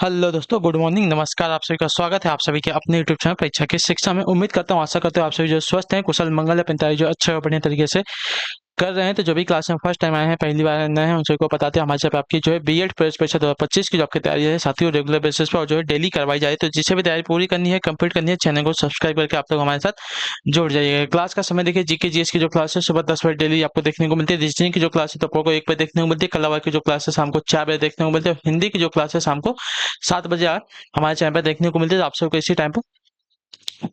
Hello दोस्तों, good morning, नमस्कार। आप सभी का स्वागत है आप सभी के अपने यूट्यूब चैनल परीक्षा की शिक्षा में। उम्मीद करता हूँ, आशा करते हो आप सभी जो स्वस्थ हैं, कुशल मंगल है, 45 जो अच्छे और बढ़िया तरीके से कर रहे हैं। तो जो भी क्लास में फर्स्ट टाइम आए हैं, पहली बार नए हैं, उन सभी को बताते हैं हमारे यहाँ पे आपकी जो है बीएड प्रवेश परीक्षा 2025 की जो आपकी तैयारी है साथियों, रेगुलर बेसिस पर और जो है डेली करवाई जाए। तो जिसे भी तैयारी पूरी करनी है, कंप्लीट करनी है, चैनल को सब्सक्राइब करके आप लोग हमारे साथ जुड़ जाइए। क्लास का समय देखिए, जीके जीएस की जो क्लास है सुबह 10 बजे डेली आपको देखने को मिलती है। रीजनिंग की जो क्लास है तो आपको 1 बजे देखने को मिलती है। कला की जो क्लास है शाम को 4 बजे देखने को मिलती है। हिंदी की जो क्लास है शाम को 7 बजे हमारे चैनल पर देखने को मिलती है। तो आप सबको इसी टाइम पर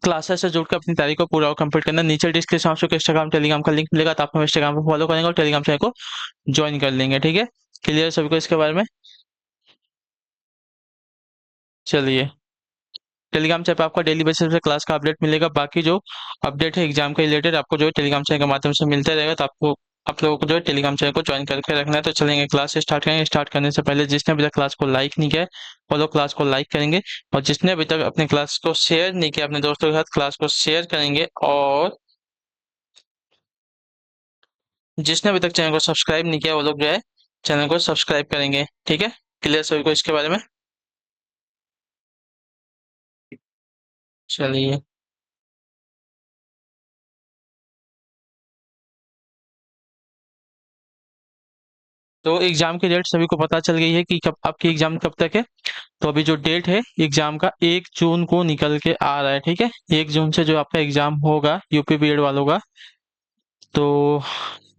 क्लासेस से जुड़कर अपनी तैयारी को पूरा कंप्लीट करना। नीचे डिस्क्रिप्शन में आपको इंस्टाग्राम टेलीग्राम का लिंक मिलेगा, तो आप हमें इंस्टाग्राम पर फॉलो करेंगे और टेलीग्राम चैनल को ज्वाइन कर लेंगे। ठीक है, क्लियर सभी को इसके बारे में। चलिए, टेलीग्राम चैनल पे आपका डेली बेसिस पे क्लास का अपडेट मिलेगा। बाकी जो अपडेट है एग्जाम के रिलेटेड आपको जो है टेलीग्राम चैनल के माध्यम से मिलता रहेगा। तो आपको आप लोगों को जो है टेलीग्राम चैनल को ज्वाइन करके रखना है। तो चलेंगे क्लास स्टार्ट करेंगे। स्टार्ट करने से पहले जिसने अभी तक क्लास को लाइक नहीं किया है वो लोग क्लास को लाइक करेंगे, और जिसने अभी तक अपने क्लास को शेयर नहीं किया अपने दोस्तों के साथ क्लास को शेयर करेंगे, और जिसने अभी तक चैनल को सब्सक्राइब नहीं किया वो लोग जो है चैनल को सब्सक्राइब करेंगे। ठीक है, क्लियर सभी को इसके बारे में। चलिए, तो एग्जाम की डेट सभी को पता चल गई है कि कब आपकी एग्जाम कब तक है। तो अभी जो डेट है एग्जाम का 1 जून को निकल के आ रहा है। ठीक है, 1 जून से जो आपका एग्जाम होगा यूपी बीएड वालों का। तो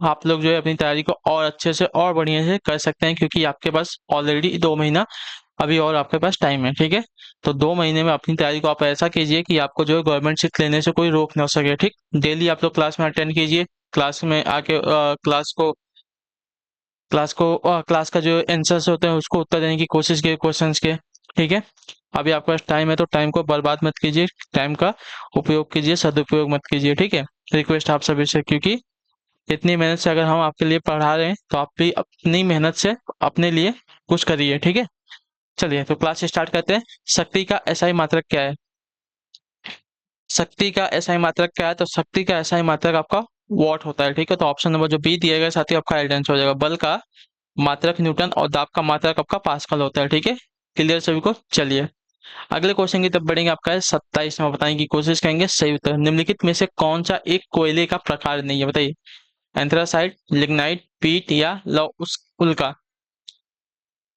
आप लोग जो है अपनी तैयारी को और अच्छे से और बढ़िया से कर सकते हैं, क्योंकि आपके पास ऑलरेडी 2 महीना अभी और आपके पास टाइम है। ठीक है, तो 2 महीने में अपनी तैयारी को आप ऐसा कीजिए कि आपको जो है गवर्नमेंट सीट लेने से कोई रोक ना सके। ठीक, डेली आप लोग क्लास में अटेंड कीजिए। क्लास में आके क्लास का जो आंसर्स होते हैं उसको उत्तर देने की कोशिश कीजिए क्वेश्चंस के। ठीक है, अभी आपके पास टाइम है तो टाइम को बर्बाद मत कीजिए, टाइम का उपयोग कीजिए, सदुपयोग मत कीजिए। ठीक है, रिक्वेस्ट आप सभी से, क्योंकि इतनी मेहनत से अगर हम आपके लिए पढ़ा रहे हैं तो आप भी अपनी मेहनत से अपने लिए कुछ करिए। ठीक है, चलिए तो क्लास स्टार्ट करते हैं। शक्ति का एसआई मात्रक क्या है? शक्ति का एसआई मात्रक क्या है? तो शक्ति का एसआई मात्रक आपका वॉट होता है। ठीक है, तो ऑप्शन नंबर जो बी दिया गया साथ ही आपका राइट आंसर हो जाएगा। बल का मात्रक न्यूटन और दाब का मात्रक आपका पास्कल होता है। ठीक है, क्लियर सभी को। चलिए अगले क्वेश्चन की तरफ बढ़ेंगे। आपका है 27 में, बताने की कोशिश करेंगे सही उत्तर। निम्नलिखित में से कौन सा एक कोयले का प्रकार नहीं है, बताइए। एंथ्रासाइट, लिग्नाइट, पीट या लौह उल्का।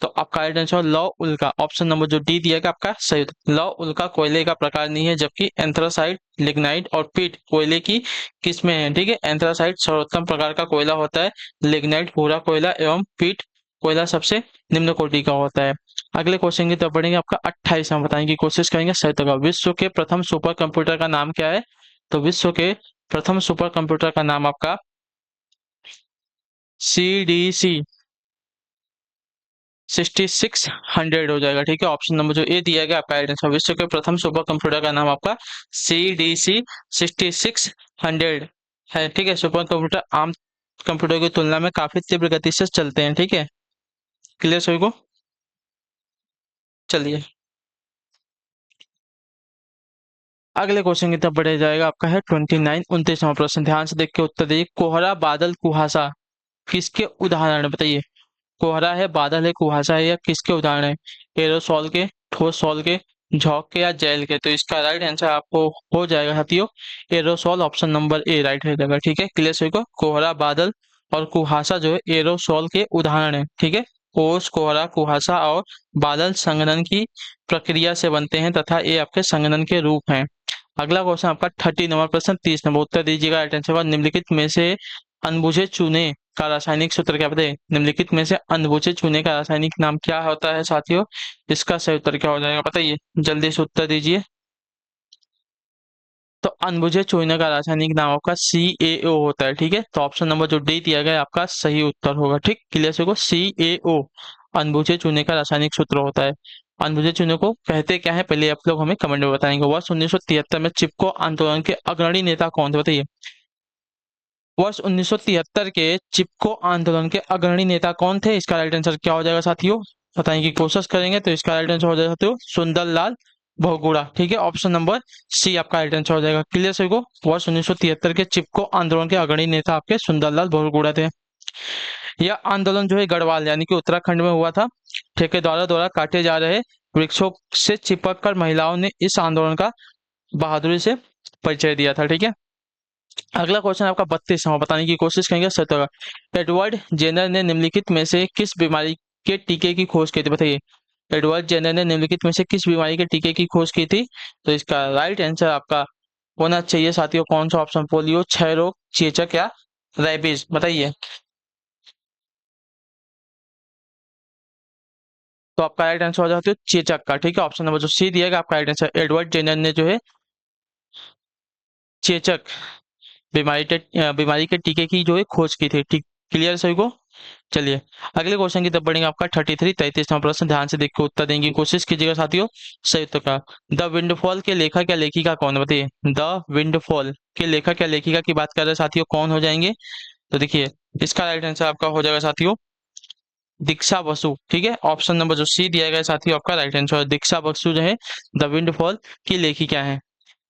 तो आपका राइट आंसर लौह उल्का, ऑप्शन नंबर जो डी दिया गया आपका सही उत्तर। लौह उल्का कोयले का प्रकार नहीं है, जबकि एंथ्रासाइट, लिग्नाइट और पीट कोयले की किस्में हैं। ठीक है, एंथ्रासाइट सर्वोत्तम प्रकार का कोयला होता है, लिग्नाइट भूरा कोयला एवं पीट कोयला सबसे निम्न कोटि का होता है। अगले क्वेश्चन की तरफ बढ़ेंगे। आपका 28 में, बताने की कोशिश करेंगे सही उत्तर। विश्व के प्रथम सुपर कंप्यूटर का नाम क्या है? तो विश्व के प्रथम सुपर कंप्यूटर का नाम आपका CDC 6600 हो जाएगा। ठीक है, ऑप्शन नंबर जो ए दिया गया आपका राइट आंसर। विश्व के प्रथम सुपर कंप्यूटर का नाम आपका CDC 6600 है। ठीक है, सुपर कंप्यूटर आम कंप्यूटर की तुलना में काफी तीव्र गति से चलते हैं। ठीक है, क्लियर सभी को। चलिए अगले क्वेश्चन की तरफ बढ़े जाएगा। आपका है 29 29वां प्रश्न, ध्यान से देख के उत्तर दीजिए। कोहरा, बादल, कुहासा किसके उदाहरण है, बताइए। कोहरा है, बादल है, कुहासा है, या किसके उदाहरण है? एरोसॉल के, ठोस सॉल के, झोंक के या जेल के। तो इसका राइट आंसर आपको हो जाएगा साथियों aerosol, option number A right हो जाएगा। ठीक है, क्लियर सभी को। कोहरा, बादल और कुहासा जो है एरोसॉल के उदाहरण है। ठीक है, ओस, कोहरा, कुहासा और बादल संघनन की प्रक्रिया से बनते हैं तथा ये आपके संघनन के रूप हैं। अगला क्वेश्चन आपका 30 नंबर प्रश्न, 30 नंबर उत्तर दीजिएगा राइट आंसर का। निम्नलिखित में से अनबुझे चूने का रासायनिक सूत्र क्या बताइए। निम्नलिखित में से अनबुझे चूने का रासायनिक नाम क्या होता है साथियों? इसका सही उत्तर क्या हो जाएगा, बताइए, जल्दी से उत्तर दीजिए। तो अनबुझे चूने का रासायनिक नाम आपका CaO होता है। ठीक है, तो ऑप्शन नंबर जो डी दिया गया है आपका सही उत्तर होगा। ठीक, क्लियर से को CaO अनबुझे चूने का रासायनिक सूत्र होता है। अनबुझे चूने को कहते क्या है पहले आप लोग हमें कमेंट में बताएंगे। वर्ष 1973 में चिपको आंदोलन के अग्रणी नेता कौन थे, बताइए। वर्ष 1973 के चिपको आंदोलन के अग्रणी नेता कौन थे? इसका राइट आंसर क्या हो जाएगा साथियों, बताने की कोशिश करेंगे। तो इसका राइट आंसर हो जाएगा साथियों सुंदरलाल बहुगुणा। ठीक है, ऑप्शन नंबर सी आपका राइट आंसर हो जाएगा। क्लियर सभी को। वर्ष 1973 के चिपको आंदोलन के अग्रणी नेता आपके सुंदरलाल बहुगुणा थे। यह आंदोलन जो है गढ़वाल यानी कि उत्तराखंड में हुआ था। ठेकेदारों द्वारा काटे जा रहे वृक्षों से चिपक कर महिलाओं ने इस आंदोलन का बहादुरी से परिचय दिया था। ठीक है, अगला क्वेश्चन आपका 32वां बताने की कोशिश करेंगे। सत्रह, एडवर्ड जेनर ने निम्नलिखित में से किस बीमारी के टीके की खोज की थी? बताइए, एडवर्ड जेनर ने निम्नलिखित में से किस बीमारी के टीके की खोज की थी? तो इसका राइट आंसर आपका होना चाहिए साथियों कौन सा ऑप्शन? पोलियो, क्षय रोग, चेचक या रेबीज? बताइए। तो आपका राइट आंसर हो जाता है चेचक का। ठीक है, ऑप्शन नंबर जो सी दिया गया आपका राइट आंसर। एडवर्ड जेनर ने जो है चेचक बीमारी के टीके की जो है खोज की थी। ठीक, क्लियर सभी को? चलिए अगले क्वेश्चन की तरफ बढ़ेंगे। आपका 33वां प्रश्न ध्यान से देख के उत्तर देने की कोशिश कीजिएगा साथियों। सही उत्तर का द विंडफॉल के लेखक या लेखिका कौन? बताइए, द विंडफॉल के लेखक या लेखिका की बात कर रहे हैं साथियों, कौन हो जाएंगे? तो देखिए इसका राइट आंसर आपका हो जाएगा साथियों दीक्षा बसु। ठीक है, ऑप्शन नंबर जो सी दिया गया है साथियों आपका राइट आंसर है। दीक्षा बसु जो है द विंडफॉल की लेखिका है।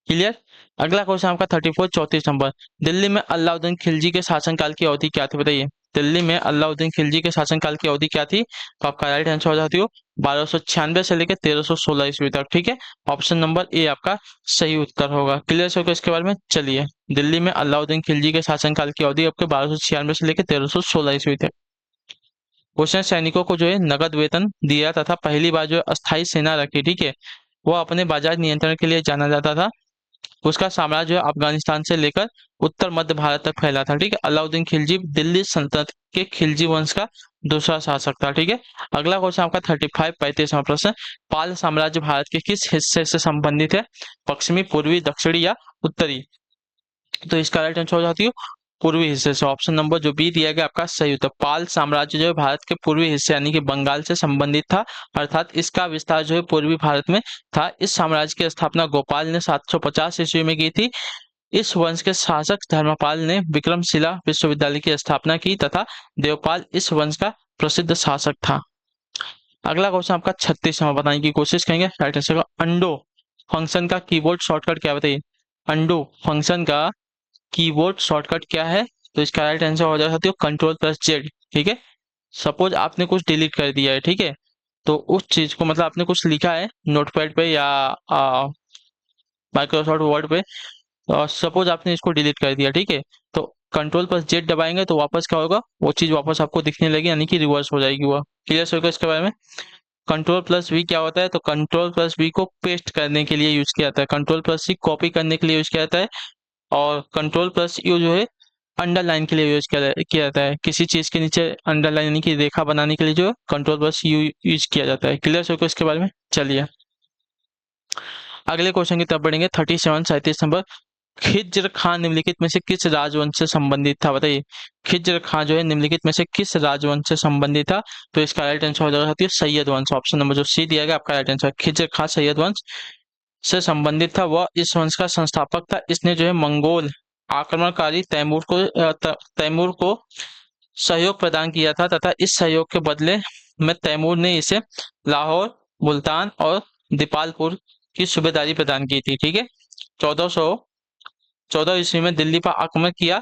क्लियर? अगला क्वेश्चन आपका 34 नंबर। दिल्ली में अलाउद्दीन खिलजी के शासनकाल की अवधि क्या थी? बताइए, दिल्ली में अलाउद्दीन खिलजी के शासनकाल की अवधि क्या थी? तो आपका राइट आंसर हो जाती हो 1296 से लेकर 1316 ईस्वी तक। ठीक है, ऑप्शन नंबर ए आपका सही उत्तर होगा। क्लियर हो गया इसके बारे में? चलिए, दिल्ली में अलाउद्दीन खिलजी के शासनकाल की अवधि आपके 1296 से लेकर 1316 ईस्वी तक। क्वेश्चन, सैनिकों को जो है नगद वेतन दिया तथा पहली बार जो है अस्थायी सेना रखी। ठीक है, वो अपने बाजार नियंत्रण के लिए जाना जाता था। उसका साम्राज्य अफगानिस्तान से लेकर उत्तर मध्य भारत तक फैला था। ठीक है, अलाउद्दीन खिलजी दिल्ली सल्तनत के खिलजी वंश का दूसरा शासक था। ठीक है, अगला क्वेश्चन आपका 35वां प्रश्न। पाल साम्राज्य भारत के किस हिस्से से संबंधित है? पश्चिमी, पूर्वी, दक्षिणी या उत्तरी? तो इसका राइट आंसर हो जाती है पूर्वी हिस्से से। ऑप्शन नंबर जो बी दिया गया आपका सही उत्तर। पाल साम्राज्य जो है भारत के पूर्वी हिस्से यानी कि बंगाल से संबंधित था, अर्थात इसका विस्तार जो है पूर्वी भारत में था। इस साम्राज्य की स्थापना गोपाल ने 750 ईस्वी में की थी। इस वंश के शासक धर्मपाल ने विक्रमशिला विश्वविद्यालय की स्थापना की तथा देवपाल इस वंश का प्रसिद्ध शासक था। अगला क्वेश्चन आपका 36वां बताने की कोशिश करेंगे। राइट आंसर का अंडो फंक्शन का कीबोर्ड शॉर्टकट क्या? बताइए, अंडो फंक्शन का कीबोर्ड शॉर्टकट क्या है? तो इसका राइट आंसर हो जाता है कंट्रोल प्लस जेड। ठीक है, सपोज आपने कुछ डिलीट कर दिया है, ठीक है, तो उस चीज को मतलब आपने कुछ लिखा है नोटपैड पे या माइक्रोसॉफ्ट वर्ड पे, और सपोज आपने इसको डिलीट कर दिया, ठीक है, तो कंट्रोल प्लस जेड दबाएंगे तो वापस क्या होगा? वो चीज वापस आपको दिखने लगी, यानी कि रिवर्स हो जाएगी। वो क्लियर होगा इसके बारे में? कंट्रोल प्लस वी क्या होता है? तो कंट्रोल प्लस वी को पेस्ट करने के लिए यूज किया जाता है, कंट्रोल प्लस सी कॉपी करने के लिए यूज किया जाता है, और कंट्रोल प्लस यू जो है अंडरलाइन के लिए यूज किया जाता है। किसी चीज के नीचे अंडरलाइन यानी कि रेखा बनाने के लिए जो कंट्रोल प्लस यू यूज किया जाता है। क्लियर हो इसके बारे में? चलिए अगले क्वेश्चन की तरफ बढ़ेंगे। 37 नंबर। खिज्र खान निम्नलिखित में से किस राजवंश से संबंधित था? बताइए, खिज्र खान जो है निम्नलिखित में से किस राजवंश से संबंधित था? तो इसका राइट आंसर हो जाएगा सैयद वंश। ऑप्शन नंबर जो सी दिया गया आपका राइट आंसर। खिज्र खान सैयद वंश से संबंधित था, वह इस वंश का संस्थापक था। इसने जो है मंगोल आक्रमणकारी तैमूर को सहयोग प्रदान किया था तथा इस सहयोग के बदले में तैमूर ने इसे लाहौर, मुल्तान और दीपालपुर की सूबेदारी प्रदान की थी। ठीक है, 1414 ईस्वी में दिल्ली पर आक्रमण किया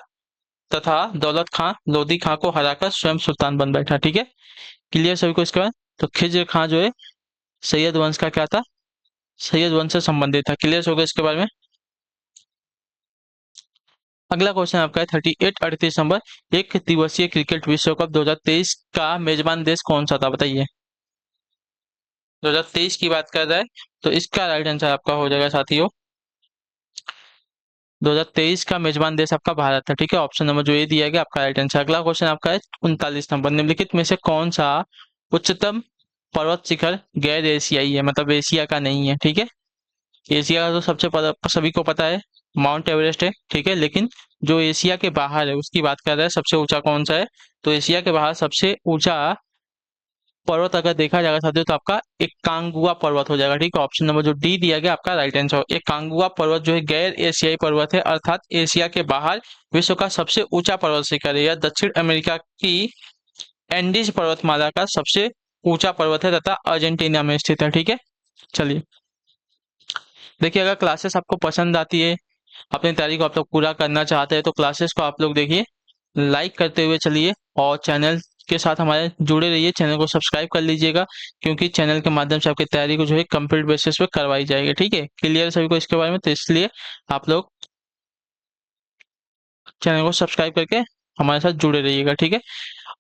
तथा दौलत खां लोधी खां को हराकर स्वयं सुल्तान बन बैठा। ठीक है, क्लियर सभी को इसके बाद? तो खिज्र खां जो है सैयद वंश का क्या था? सैयद वंश से संबंधित था। क्लियर हो गया इसके बारे में? अगला क्वेश्चन आपका है 38 नंबर। एक दिवसीय क्रिकेट विश्व कप 2023 का मेजबान देश कौन सा था? बताइए, 2023 की बात कर रहा है, तो इसका राइट आंसर आपका हो जाएगा साथियों 2023 का मेजबान देश आपका भारत था। ठीक है, ऑप्शन नंबर जो ये दिया गया आपका राइट आंसर। अगला क्वेश्चन आपका है 39 नंबर। निम्नलिखित में से कौन सा उच्चतम पर्वत शिखर गैर एशियाई है, मतलब एशिया का नहीं है? ठीक है, एशिया का तो सभी को पता है माउंट एवरेस्ट है, ठीक है, लेकिन जो एशिया के बाहर है उसकी बात कर रहा है सबसे ऊंचा कौन सा है? तो एशिया के बाहर सबसे ऊंचा पर्वत अगर देखा जाएगा साथियों तो आपका एक कांगुआ पर्वत हो जाएगा। ठीक है, ऑप्शन नंबर जो डी दिया गया आपका राइट आंसर। एक कांगुआ पर्वत जो है गैर एशियाई पर्वत है, अर्थात एशिया के बाहर विश्व का सबसे ऊंचा पर्वत शिखर है। यह दक्षिण अमेरिका की एंडीज पर्वतमाला का सबसे ऊंचा पर्वत है तथा अर्जेंटीना में स्थित है। ठीक है, चलिए देखिए अगर क्लासेस आपको पसंद आती है, अपनी तैयारी को आप लोग पूरा करना चाहते हैं, तो क्लासेस को आप लोग देखिए लाइक करते हुए चलिए और चैनल के साथ हमारे जुड़े रहिए, चैनल को सब्सक्राइब कर लीजिएगा, क्योंकि चैनल के माध्यम से आपकी तैयारी को जो है कंप्लीट बेसिस पे करवाई जाएगी। ठीक है, क्लियर है सभी को इसके बारे में? तो इसलिए आप लोग चैनल को सब्सक्राइब करके हमारे साथ जुड़े रहिएगा। ठीक है,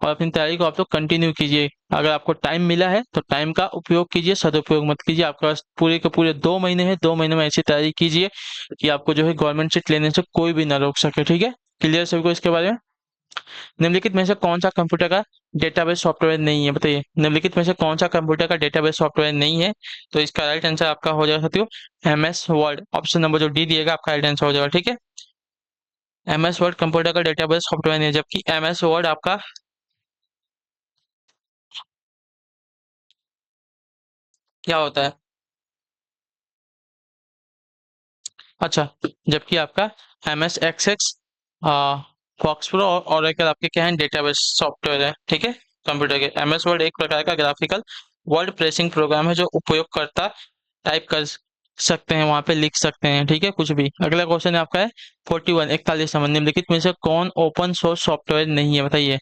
और अपनी तैयारी को आप लोग कंटिन्यू कीजिए। अगर आपको टाइम मिला है तो टाइम का उपयोग कीजिए, सदुपयोग मत कीजिए। आपके पास पूरे के पूरे 2 महीने हैं, 2 महीने में ऐसी तैयारी कीजिए कि आपको जो है गवर्नमेंट सीट लेने से कोई भी ना रोक सके। ठीक है, क्लियर सभी को इसके बारे में? निम्नलिखित में से कौन सा कंप्यूटर का डेटाबेस सॉफ्टवेयर नहीं है, बताइए। निम्नलिखित में से कौन सा कंप्यूटर का डेटाबेस सॉफ्टवेयर नहीं है? तो इसका राइट आंसर आपका हो जाएगा साथियों MS वर्ड। ऑप्शन नंबर जो डी दिएगा आपका राइट आंसर हो जाएगा। ठीक है, MS वर्ड कंप्यूटर का डेटाबेस सॉफ्टवेयर नहीं है, जबकि MS वर्ड आपका क्या होता है? अच्छा, जबकि आपका MS Access, फॉक्स प्रो और ओरेकल आपके क्या है, डेटाबेस सॉफ्टवेयर है। ठीक है, कंप्यूटर के MS वर्ड एक प्रकार का ग्राफिकल वर्ड प्रेसिंग प्रोग्राम है, जो उपयोगकर्ता टाइप कर सकते हैं, वहां पे लिख सकते हैं। ठीक है, कुछ भी। अगला क्वेश्चन है आपका है 41 नंबर, निम्नलिखित में से कौन ओपन सोर्स सॉफ्टवेयर नहीं है, बताइए।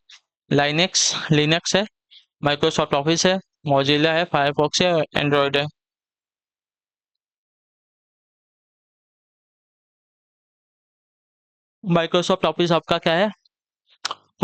लाइनेक्स लिनक्स है, माइक्रोसॉफ्ट ऑफिस है, मोजिला है, फायरफॉक्स है, एंड्रॉयड है। माइक्रोसॉफ्ट ऑफिस आपका क्या है,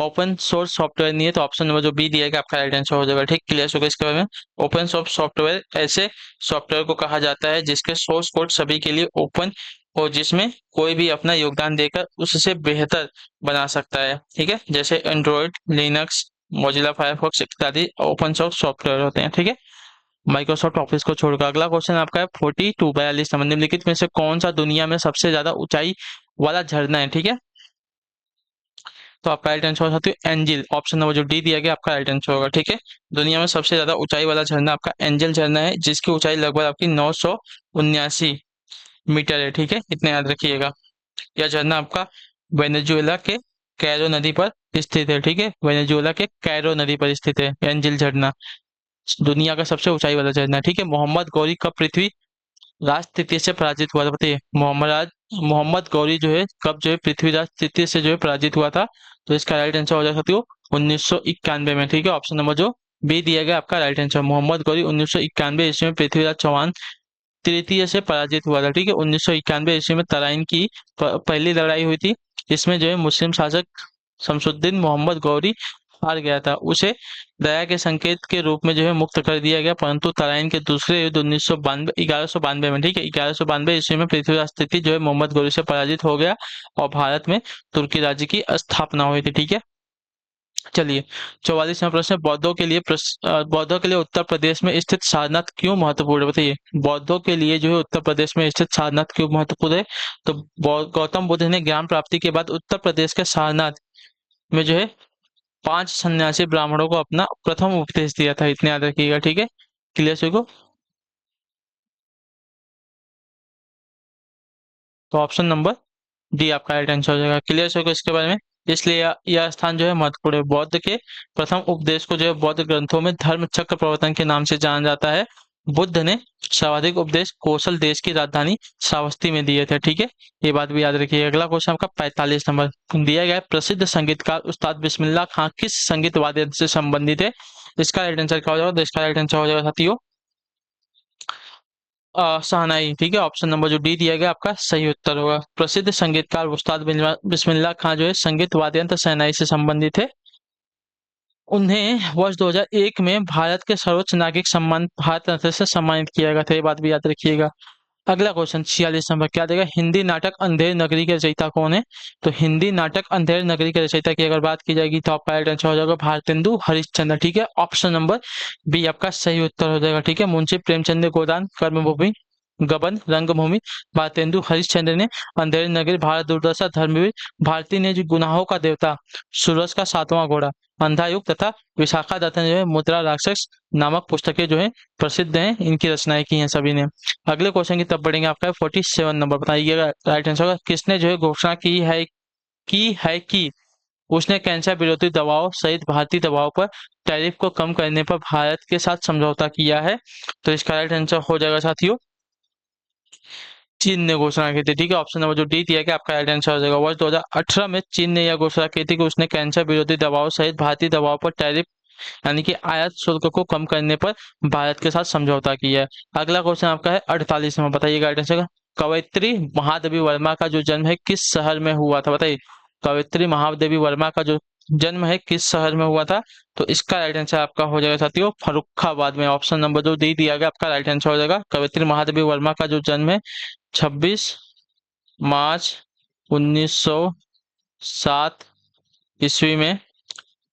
ओपन सोर्स सॉफ्टवेयर नहीं है, तो ऑप्शन नंबर जो बी दिया गया आपका राइट आंसर हो जाएगा। ठीक, क्लियर होगा इसके बारे में? ओपन सोर्स सॉफ्टवेयर ऐसे सॉफ्टवेयर को कहा जाता है जिसके सोर्स कोड सभी के लिए ओपन और जिसमें कोई भी अपना योगदान देकर उससे बेहतर बना सकता है। ठीक है, जैसे एंड्रॉयड, लिनक्स, मोजिला फायरफॉक्स इत्यादि ओपन सोर्स सॉफ्टवेयर होते हैं। ठीक है, माइक्रोसॉफ्ट ऑफिस को छोड़कर। अगला क्वेश्चन आपका है 42 निम्नलिखित में से कौन सा दुनिया में सबसे ज्यादा ऊंचाई वाला झरना है? ठीक है, तो आपका राइट आंसर हो सकती है एंजिल। ऑप्शन नंबर जो डी दिया गया आपका राइट आंसर होगा। ठीक है, दुनिया में सबसे ज्यादा ऊंचाई वाला झरना आपका एंजल झरना है, जिसकी ऊंचाई लगभग आपकी 979 मीटर है। ठीक है, इतने याद रखिएगा। यह झरना आपका वेनेजुएला के कैरो नदी पर स्थित है। ठीक है, वेनेजुएला के कैरो नदी पर स्थित है एंजिल झरना, दुनिया का सबसे ऊंचाई वाला झरना। ठीक है, मोहम्मद गौरी कब पृथ्वी राज तृतीय से पराजित हुआ था, बताइए। मोहम्मद गौरी जो है कब जो है पृथ्वीराज तृतीय से जो है पराजित हुआ था? तो इसका राइट आंसर हो जाएगा साथियों 1991 में। ठीक है, ऑप्शन नंबर जो बी दिया गया आपका राइट आंसर। मोहम्मद गौरी 1991 ईस्वी में पृथ्वीराज चौहान तृतीय से पराजित हुआ था। ठीक है, 1991 ईस्वी में तराइन की पहली लड़ाई हुई थी। इसमें जो है मुस्लिम शासक शमसुद्दीन मोहम्मद गौरी हार गया था, उसे दया के संकेत के रूप में जो है मुक्त कर दिया गया। परंतु तराइन के दूसरे युद्ध 1192 में, ठीक है, 1192 ईस्वी में पृथ्वीराज तृतीय जो है मोहम्मद गौरी से पराजित हो गया और भारत में तुर्की राज्य की स्थापना हुई थी। ठीक है, चलिए 44वां प्रश्न, बौद्धों के लिए उत्तर प्रदेश में स्थित सारनाथ क्यों महत्वपूर्ण है, बताइए। बौद्धों के लिए जो है उत्तर प्रदेश में स्थित सारनाथ क्यों महत्वपूर्ण है? तो गौतम बुद्ध ने ज्ञान प्राप्ति के बाद उत्तर प्रदेश के सारनाथ में जो है 5 सन्यासी ब्राह्मणों को अपना प्रथम उपदेश दिया था, इतने याद रखिएगा। ठीक है, क्लियर सभी को? तो ऑप्शन नंबर डी आपका राइट आंसर हो जाएगा। क्लियर सभी को इसके बारे में? इसलिए यह स्थान जो है महत्वपूर्ण है। बौद्ध के प्रथम उपदेश को जो है बौद्ध ग्रंथों में धर्म चक्र प्रवर्तन के नाम से जाना जाता है। बुद्ध ने सर्वाधिक उपदेश कौशल देश की राजधानी श्रावस्ती में दिए थे। ठीक है, ये बात भी याद रखिए। अगला क्वेश्चन आपका 45 नंबर दिया गया है, प्रसिद्ध संगीतकार उस्ताद बिस्मिल्लाह खां किस संगीत वाद्य यंत्र से संबंधित है? इसका राइट आंसर क्या हो जाएगा? तो इसका राइट आंसर हो जाएगा साथियों शहनाई। ठीक है, ऑप्शन नंबर जो डी दिया गया आपका सही उत्तर होगा। प्रसिद्ध संगीतकार उस्ताद बिस्मिल्लाह खां जो है संगीत वाद्य यंत्र शहनाई से संबंधित है। उन्हें वर्ष 2001 में भारत के सर्वोच्च नागरिक सम्मान भारत रत्न से सम्मानित किया गया था, ये बात भी याद रखिएगा। अगला क्वेश्चन 46 नंबर क्या देगा, हिंदी नाटक अंधेर नगरी के रचयिता कौन है? तो हिंदी नाटक अंधेर नगरी के रचयिता की अगर बात की जाएगी तो आपका राइट आंसर हो जाएगा भारतेंदु हरिश्चंद्र। ठीक है, ऑप्शन नंबर बी आपका सही उत्तर हो जाएगा। ठीक है, मुंशी प्रेमचंद ने गोदान, कर्मभूमि, गबन, रंगभूमि, भारतेंदु हरिश्चंद्र ने अंधेर नगरी, भारत दुर्दशा, धर्मवीर, भारती ने जो गुनाहों का देवता, सूरज का सातवां घोड़ा, अंधा युग तथा विशाखा दत्त ने जो है मुद्रा राक्षस नामक पुस्तकें जो है प्रसिद्ध हैं, इनकी रचनाएं की हैं सभी ने। अगले क्वेश्चन की तब बढ़ेंगे आपका 47 नंबर, बताइएगा राइट आंसर होगा किसने जो है घोषणा की है कि उसने कैंसर विरोधी दवाओं सहित भारतीय दवाओं पर टैरिफ को कम करने पर भारत के साथ समझौता किया है? तो इसका राइट आंसर हो जाएगा साथियों चीन ने घोषणा की थी, ठीक है। ऑप्शन नंबर जो डी दिया गया आपका राइट आंसर हो जाएगा। वर्ष 2018 में चीन ने यह घोषणा की थी कि उसने कैंसर विरोधी दवाओं सहित भारतीय दवाओं पर टैरिफ यानी कि आयात शुल्क को कम करने पर भारत के साथ समझौता किया है। अगला क्वेश्चन आपका है 48 में, बताइए गाइड आंसर। कवयित्री महादेवी वर्मा का जो जन्म है किस शहर में हुआ था, बताइए। कवयित्री महादेवी वर्मा का जो जन्म है किस शहर में हुआ था, तो इसका राइट आंसर आपका हो जाएगा साथियों फर्रुखाबाद में। ऑप्शन नंबर जो डी दिया गया आपका राइट आंसर हो जाएगा। कवयित्री महादेवी वर्मा का जो जन्म है 26 मार्च 1907 ईस्वी में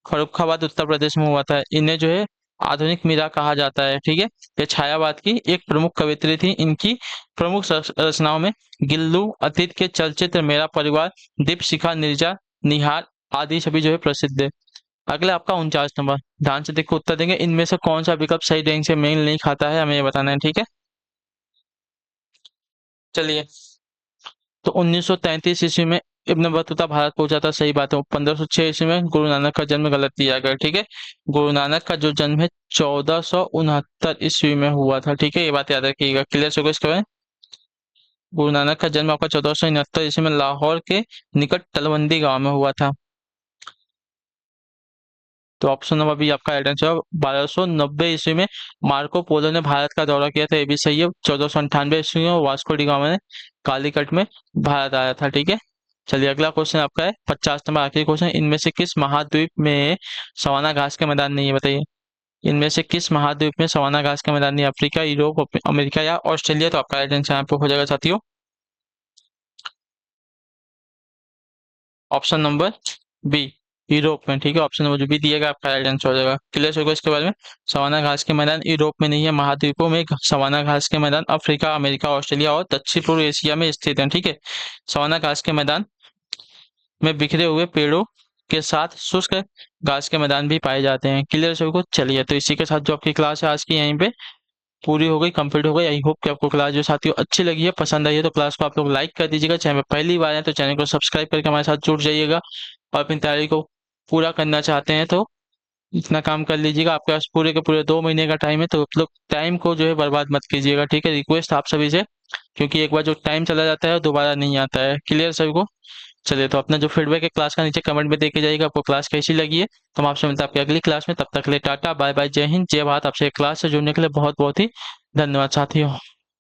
फर्रुखाबाद उत्तर प्रदेश में हुआ था। इन्हें जो है आधुनिक मीरा कहा जाता है, ठीक है। ये छायावाद की एक प्रमुख कवित्री थी। इनकी प्रमुख रचनाओं में गिल्लू, अतीत के चलचित्र, मेरा परिवार, दीपशिखा, निर्जा, निहार आदि सभी जो है प्रसिद्ध है। अगला आपका 49 नंबर, ध्यान से देखो उत्तर देंगे। इनमें से कौन सा विकल्प सही ढंग से मेल नहीं खाता है, हमें ये बताना है, ठीक है। चलिए, तो 1933 ईस्वी में इब्न बतूता भारत पहुंचा था, सही बात है। 1506 ईस्वी में गुरु नानक का जन्म गलत दिया गया, ठीक है। गुरु नानक का जो जन्म है 1469 ईस्वी में हुआ था, ठीक है। ये बात याद रखिएगा, क्लियर हो गया इसके बाद। गुरु नानक का जन्म आपका 1469 ईस्वी में लाहौर के निकट तलवंदी गांव में हुआ था। तो ऑप्शन नंबर बी आपका राइट आंसर। 1290 ईस्वी में मार्को पोलो ने भारत का दौरा किया था, ये भी सही है। 1498 ईस्वी में वास्को डी गामा ने कालीकट में भारत आया था, ठीक है। चलिए, अगला क्वेश्चन आपका है 50 नंबर, आखिरी क्वेश्चन। इनमें से किस महाद्वीप में सवाना घास के मैदान नहीं है, बताइए। इनमें से किस महाद्वीप में सवाना घास के मैदान नहीं है? अफ्रीका, यूरोप, अमेरिका या ऑस्ट्रेलिया? तो आपका राइट आंसर यहाँ पे हो जाएगा साथियों ऑप्शन नंबर बी, यूरोप में, ठीक है। ऑप्शन नंबर जो बी दिएगा आपका राइट आंसर हो जाएगा। क्लियर होगा इसके बारे में। सवाना घास के मैदान यूरोप में नहीं है, महाद्वीपों में सवाना घास के मैदान अफ्रीका, अमेरिका, ऑस्ट्रेलिया और दक्षिण पूर्व एशिया में स्थित है, ठीक है। सवाना घास के मैदान में बिखरे हुए पेड़ों के साथ शुष्क घास के मैदान भी पाए जाते हैं। क्लियर सभी को। चलिए, तो इसी के साथ जो आपकी क्लास है आज की यहीं पे पूरी हो गई, कंप्लीट हो गई। आई होप कि आपको क्लास जो साथियों अच्छी लगी है, पसंद आई है, तो क्लास को आप लोग लाइक कर दीजिएगा। चैनल पे पहली बार है तो चैनल को सब्सक्राइब करके हमारे साथ जुड़ जाइएगा। और अपनी तैयारी को पूरा करना चाहते हैं तो इतना काम कर लीजिएगा। आपके पास पूरे के पूरे 2 महीने का टाइम है, तो आप लोग टाइम को जो है बर्बाद मत कीजिएगा, ठीक है। रिक्वेस्ट आप सभी से, क्योंकि एक बार जो टाइम चला जाता है दोबारा नहीं आता है। क्लियर सभी को। चलिए, तो अपना जो फीडबैक है क्लास का नीचे कमेंट में देके जाइएगा, आपको क्लास कैसी लगी है। तो हम आपसे मिलते हैं आपकी अगली क्लास में। तब तक के लिए टाटा बाय बाय, जय हिंद, जय भारत। आपसे क्लास से जुड़ने के लिए बहुत बहुत ही धन्यवाद साथियों।